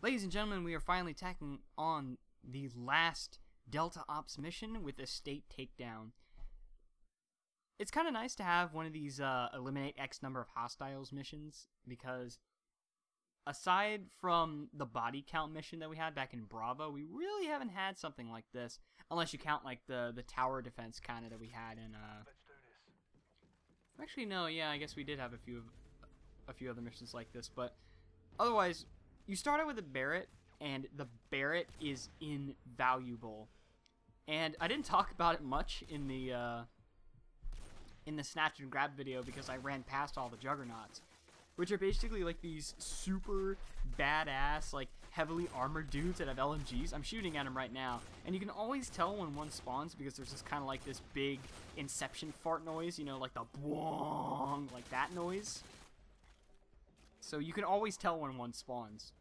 Ladies and gentlemen, we are finally tacking on the last Delta Ops mission with a state takedown. It's kind of nice to have one of these eliminate X number of hostiles missions, because aside from the body count mission that we had back in Bravo, we really haven't had something like this, unless you count like the tower defense kind of that we had in actually no, yeah, I guess we did have a few other missions like this, but otherwise you start out with a Barrett, and the Barrett is invaluable. And I didn't talk about it much in the snatch and grab video because I ran past all the juggernauts, which are basically like these super badass, like heavily armored dudes that have LMGs. I'm shooting at them right now, and you can always tell when one spawns because there's just kind of like this big Inception fart noise, you know, like the boong, like that noise. So you can always tell when one spawns.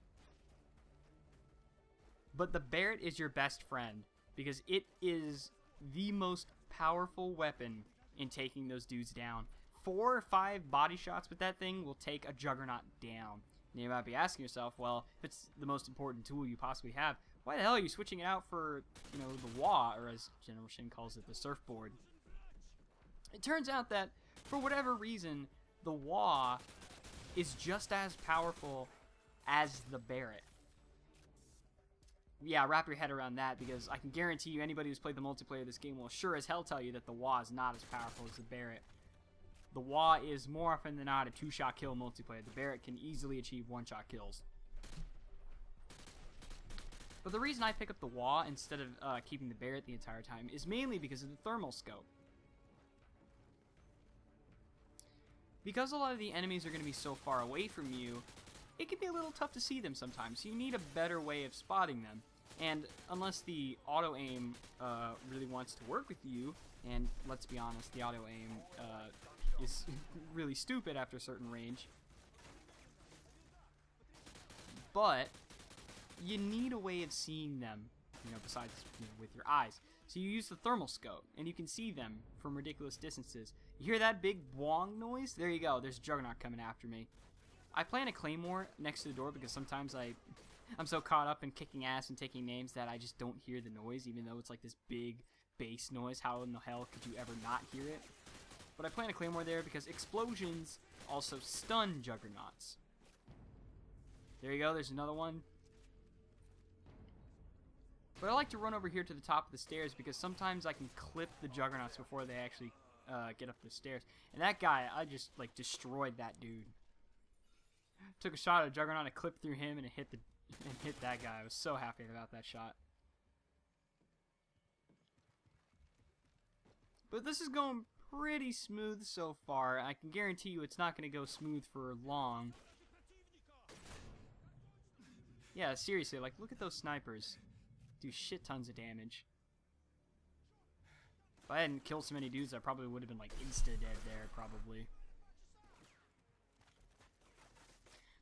But the Barrett is your best friend because it is the most powerful weapon in taking those dudes down. 4 or 5 body shots with that thing will take a juggernaut down. And you might be asking yourself, well, if it's the most important tool you possibly have, why the hell are you switching it out for, you know, the WA, or as General Shin calls it, the surfboard? It turns out that, for whatever reason, the WA is just as powerful as the Barrett. Yeah, wrap your head around that, because I can guarantee you anybody who's played the multiplayer of this game will sure as hell tell you that the WA is not as powerful as the Barrett. The WA is more often than not a 2-shot kill multiplayer. The Barrett can easily achieve 1-shot kills. But the reason I pick up the WA instead of keeping the Barrett the entire time is mainly because of the thermal scope. Because a lot of the enemies are going to be so far away from you, it can be a little tough to see them sometimes. You need a better way of spotting them. And unless the auto-aim really wants to work with you, and let's be honest, the auto-aim is really stupid after a certain range, but you need a way of seeing them, you know, besides, you know, with your eyes. So you use the thermal scope, and you can see them from ridiculous distances. You hear that big boing noise? There you go. There's a Juggernaut coming after me. I plant a claymore next to the door because sometimes I'm so caught up in kicking ass and taking names that I just don't hear the noise, even though it's like this big bass noise. How in the hell could you ever not hear it? But I plant a claymore there because explosions also stun juggernauts. There you go, there's another one. But I like to run over here to the top of the stairs because sometimes I can clip the juggernauts before they actually get up the stairs. And that guy, I just like destroyed that dude. Took a shot at a juggernaut, I clipped through him, and it hit that guy. I was so happy about that shot. But this is going pretty smooth so far. I can guarantee you it's not going to go smooth for long. Yeah, seriously, like, look at those snipers. Do shit tons of damage. If I hadn't killed so many dudes, I probably would have been, like, insta-dead there, probably.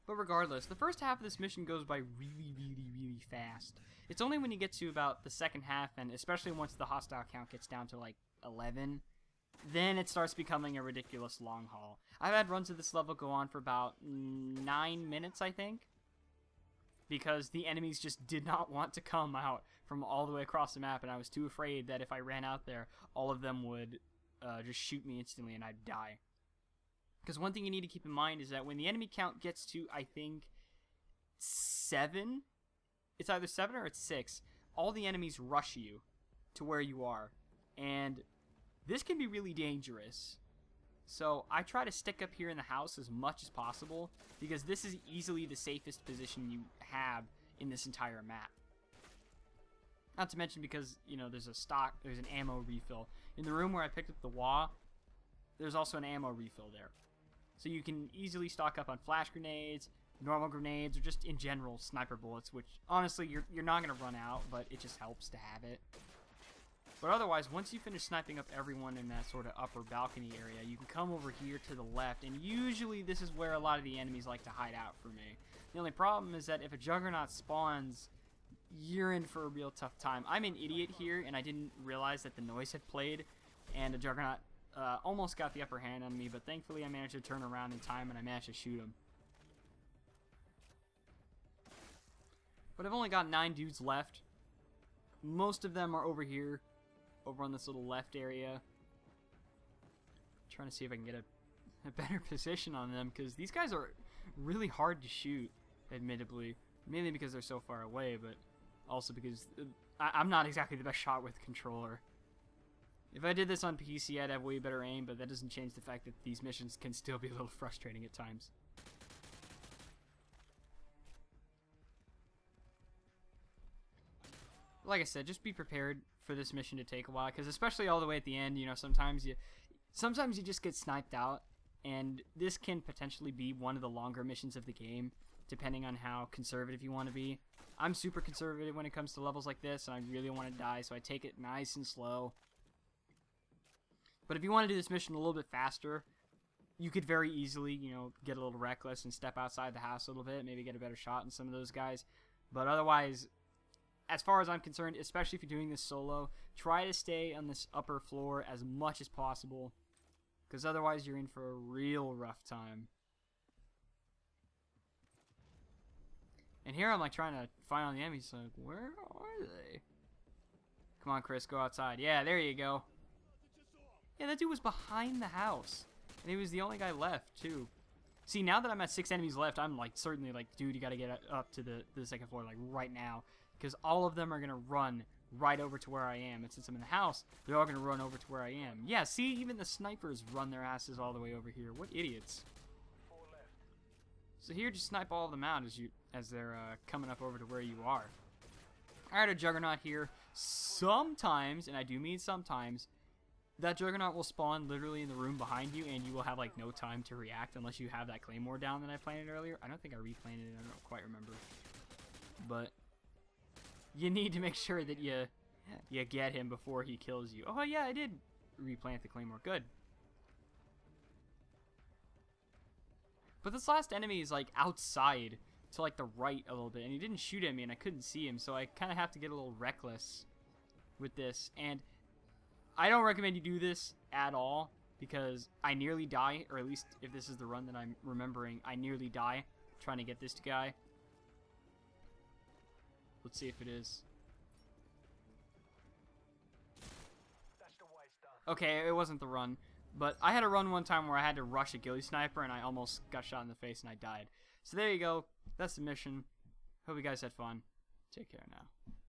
But regardless, the first half of this mission goes by really fast. It's only when you get to about the second half, and especially once the hostile count gets down to like 11, then it starts becoming a ridiculous long haul. I've had runs of this level go on for about 9 minutes, I think, because the enemies just did not want to come out from all the way across the map, and I was too afraid that if I ran out there, all of them would just shoot me instantly and I'd die. Because one thing you need to keep in mind is that when the enemy count gets to, I think, 7, it's either 7 or it's 6, all the enemies rush you to where you are. And this can be really dangerous. So I try to stick up here in the house as much as possible, because this is easily the safest position you have in this entire map. Not to mention because, you know, there's an ammo refill. In the room where I picked up the WA, there's also an ammo refill there. So you can easily stock up on flash grenades, normal grenades, or just in general sniper bullets, which honestly you're not going to run out, but it just helps to have it. But otherwise, once you finish sniping up everyone in that sort of upper balcony area, you can come over here to the left, and usually this is where a lot of the enemies like to hide out for me. The only problem is that if a juggernaut spawns, you're in for a real tough time. I'm an idiot here, and I didn't realize that the noise had played, and a juggernaut almost got the upper hand on me, but thankfully I managed to turn around in time and I managed to shoot him. But I've only got 9 dudes left. Most of them are over here, over on this little left area. Trying to see if I can get a better position on them, because these guys are really hard to shoot, admittedly. Mainly because they're so far away, but also because I'm not exactly the best shot with the controller. If I did this on PC, I'd have way better aim, but that doesn't change the fact that these missions can still be a little frustrating at times. Like I said, just be prepared for this mission to take a while, because especially all the way at the end, you know, sometimes you just get sniped out, and this can potentially be one of the longer missions of the game, depending on how conservative you want to be. I'm super conservative when it comes to levels like this, and I really want to die, so I take it nice and slow. But if you want to do this mission a little bit faster, you could very easily, you know, get a little reckless and step outside the house a little bit, maybe get a better shot on some of those guys. But otherwise, as far as I'm concerned, especially if you're doing this solo, try to stay on this upper floor as much as possible, because otherwise you're in for a real rough time. And here I'm like trying to find all the enemies, like, where are they? Come on, Chris, go outside. Yeah, there you go. Yeah, that dude was behind the house. And he was the only guy left, too. See, now that I'm at 6 enemies left, I'm like certainly like, dude, you gotta get up to the second floor, like right now. Because all of them are gonna run right over to where I am. And since I'm in the house, they're all gonna run over to where I am. Yeah, see, even the snipers run their asses all the way over here. What idiots. So here, just snipe all of them out as they're coming up over to where you are. Alright, a Juggernaut here. Sometimes, and I do mean sometimes, that Juggernaut will spawn literally in the room behind you, and you will have like no time to react unless you have that Claymore down that I planted earlier. I don't think I replanted it. I don't quite remember. But you need to make sure that you get him before he kills you. Oh yeah, I did replant the Claymore. Good. But this last enemy is like outside to like the right a little bit, and he didn't shoot at me, and I couldn't see him, so I kind of have to get a little reckless with this. And I don't recommend you do this at all, because I nearly die, or at least if this is the run that I'm remembering, I nearly die trying to get this guy. Let's see if it is. Okay, it wasn't the run. But I had a run one time where I had to rush a ghillie sniper, and I almost got shot in the face and I died. So there you go. That's the mission. Hope you guys had fun. Take care now.